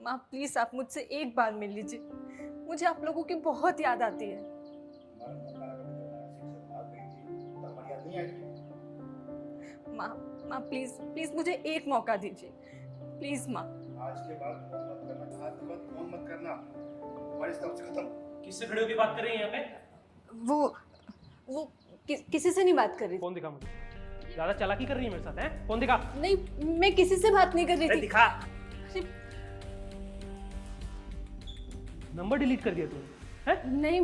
माँ प्लीज आप मुझसे एक बार मिल लीजिए, मुझे आप लोगों की बहुत याद आती है। माँ माँ प्लीज प्लीज मुझे एक मौका दीजिए, प्लीज माँ। आज के बाद फोन मत करना, कहा के बाद फोन मत करना, हमारी तरफ से खत्म। किससे खड़े होकर बात कर रही हैं यहाँ पे? वो किसी से नहीं बात कर रही थी। फोन दिखा मुझे। ज्यादा चालाकी कर रही है मेरे साथ, हैं? फोन दिखा। नहीं, मैं किसी से बात नहीं कर रही थी। दिखा। अरे, नंबर डिलीट कर दिया तूने, हैं? नहीं,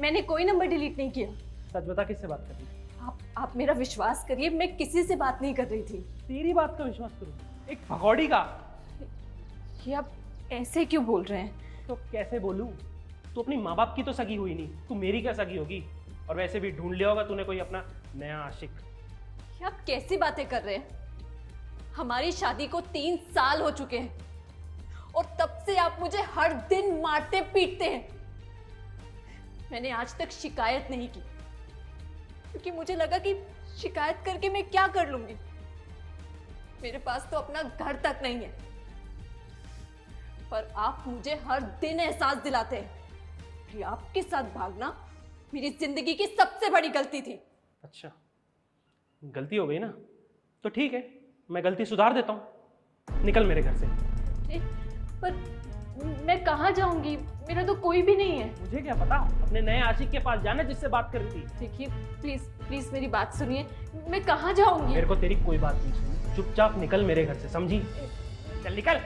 मैंने कोई नंबर डिलीट नहीं किया। सच बता, किससे बात कर रही है? आप मेरा विश्वास करिए, मैं किसी से बात नहीं कर रही थी। तेरी बात का विश्वास करूं? एक भगौड़ी का। ये आप ऐसे क्यों बोल रहे हैं? तो कैसे बोलूं? तू अपनी माँ बाप की तो सगी हुई नहीं, तू मेरी क्या सगी होगी? और वैसे भी ढूंढ लिया होगा तूने कोई अपना नया आशिक। ये आप कैसी बातें कर रहे हैं? हमारी शादी को 3 साल हो चुके हैं और तब से आप मुझे हर दिन मारते पीटते हैं। मैंने आज तक शिकायत नहीं की क्योंकि मुझे लगा कि शिकायत करके मैं क्या कर लूंगी। मेरे पास तो अपना घर तक नहीं है, पर आप मुझे हर दिन एहसास दिलाते हैं कि आपके साथ भागना मेरी जिंदगी की सबसे बड़ी गलती थी। अच्छा, गलती हो गई ना, तो ठीक है, मैं गलती सुधार देता हूँ। निकल मेरे घर से। पर मैं कहाँ जाऊंगी? मेरा तो कोई भी नहीं है। मुझे क्या पता, अपने नए आशिक के पास जाना जिससे बात कर रही थी। देखिए प्लीज प्लीज मेरी बात सुनिए, मैं कहाँ जाऊंगी? मेरे को तेरी कोई बात नहीं सुनी, चुपचाप निकल मेरे घर से, समझी? चल निकल।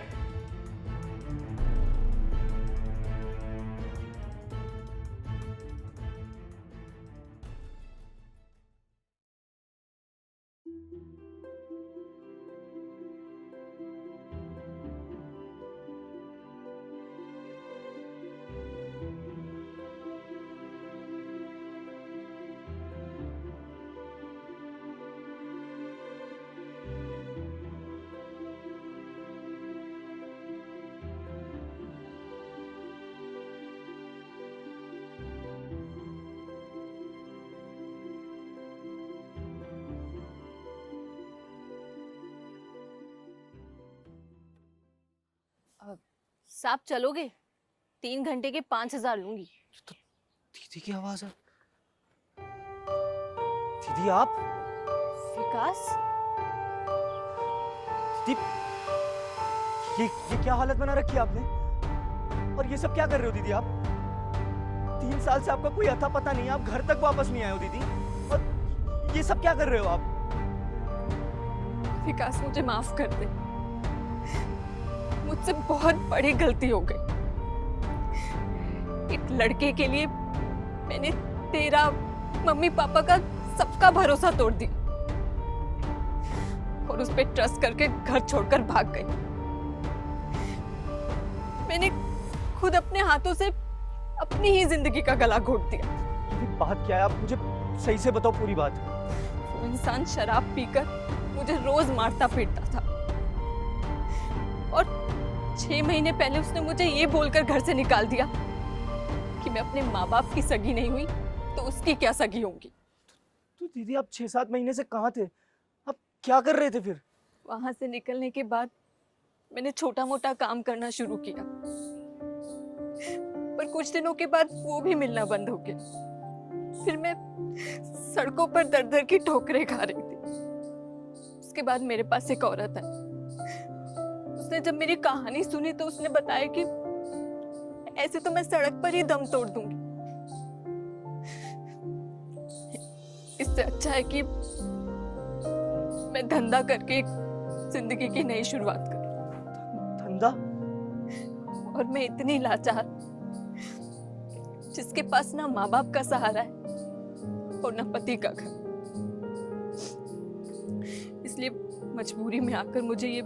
साहब चलोगे? 3 घंटे के 5,000 लूंगी। तो दीदी की आवाज है। दीदी आप? विकास, दीदी ये क्या हालत बना रखी है आपने? और ये सब क्या कर रहे हो दीदी आप? 3 साल से आपका कोई अता पता नहीं है, आप घर तक वापस नहीं आए हो दीदी, और ये सब क्या कर रहे हो आप? विकास मुझे माफ कर दे, मुझसे बहुत बड़ी गलती हो गई। एक लड़के के लिए मैंने तेरा, मम्मी पापा का, सबका भरोसा तोड़ दिया और उस पे ट्रस्ट करके घर छोड़कर भाग गई। मैंने खुद अपने हाथों से अपनी ही जिंदगी का गला घोट दिया। दीदी बात क्या है, आप मुझे सही से बताओ पूरी बात। वो इंसान शराब पीकर मुझे रोज मारता पीटता था और 6 महीने पहले उसने मुझे ये बोलकर घर से निकाल दिया कि मैं अपने माँ बाप की सगी नहीं हुई तो उसकी क्या सगी होंगी। तो दीदी आप 6-7 महीने से कहाँ थे? आप क्या कर रहे थे फिर? वहां से निकलने के बाद मैंने छोटा मोटा काम करना शुरू किया, पर कुछ दिनों के बाद वो भी मिलना बंद हो गया। फिर मैं सड़कों पर दर दर की ठोकरें खा रही थी। उसके बाद मेरे पास एक औरत है, उसने जब मेरी कहानी सुनी तो उसने बताया कि ऐसे तो मैं सड़क पर ही दम तोड़ दूंगी, इससे अच्छा है कि मैं धंधा करके एक जिंदगी की नई शुरुआत करूं। धंधा? और मैं इतनी लाचार, जिसके पास ना माँ बाप का सहारा है और ना पति का घर, इसलिए मजबूरी में आकर मुझे ये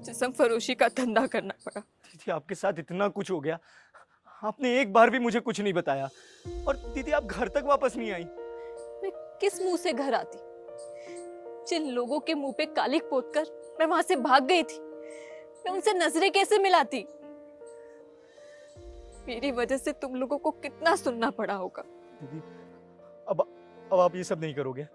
जिस्म फरोशी का धंधा करना पड़ा। दीदी आपके साथ इतना कुछ हो गया, आपने एक बार भी मुझे कुछ नहीं बताया, और दीदी आप घर तक वापस नहीं आई। मैं किस मुंह से घर आती? जिन लोगों के मुंह पे कालिक पोतकर मैं वहां से भाग गई थी, मैं उनसे नजरें कैसे मिलाती? मेरी वजह से तुम लोगों को कितना सुनना पड़ा होगा। दीदी अब आप ये सब नहीं करोगे,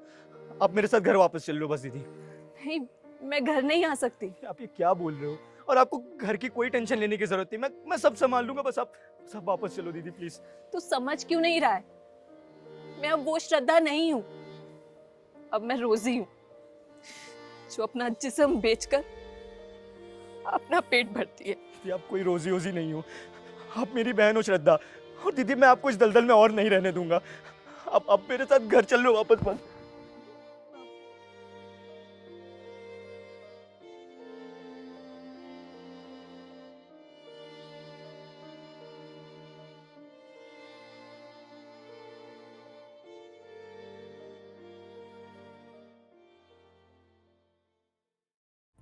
आप मेरे साथ घर वापस चल लो बस। दीदी नहीं, मैं घर नहीं आ सकती। आप ये क्या बोल रहे हो? और आपको घर की कोई टेंशन लेने की जरूरत नहीं। मैं सब संभाल लूंगा, बस आप सब वापस चलो दीदी प्लीज। तू समझ क्यों नहीं रहा है? मैं अब वो श्रद्धा नहीं हूं, अब मैं रोजी हूं, जो अपना जिस्म बेचकर अपना पेट भरती है। दीदी आप कोई रोजी ओजी नहीं हो, आप मेरी बहन हो श्रद्धा। और दीदी मैं आपको इस दलदल में और नहीं रहने दूंगा। अब मेरे साथ घर चल लो वापस बस।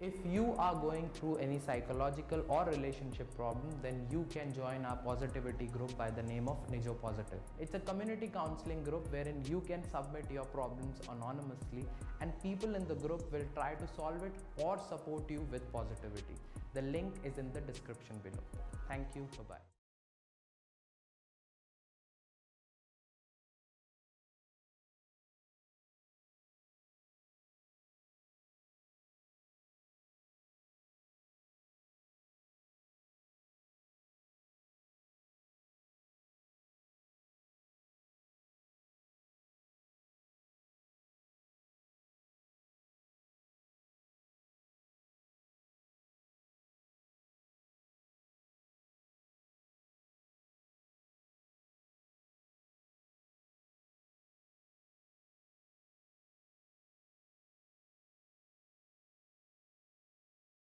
If you are going through any psychological or relationship problem, then you can join our positivity group by the name of Nijo Positive. It's a community counseling group wherein you can submit your problems anonymously and people in the group will try to solve it or support you with positivity. The link is in the description below. Thank you. Bye-bye.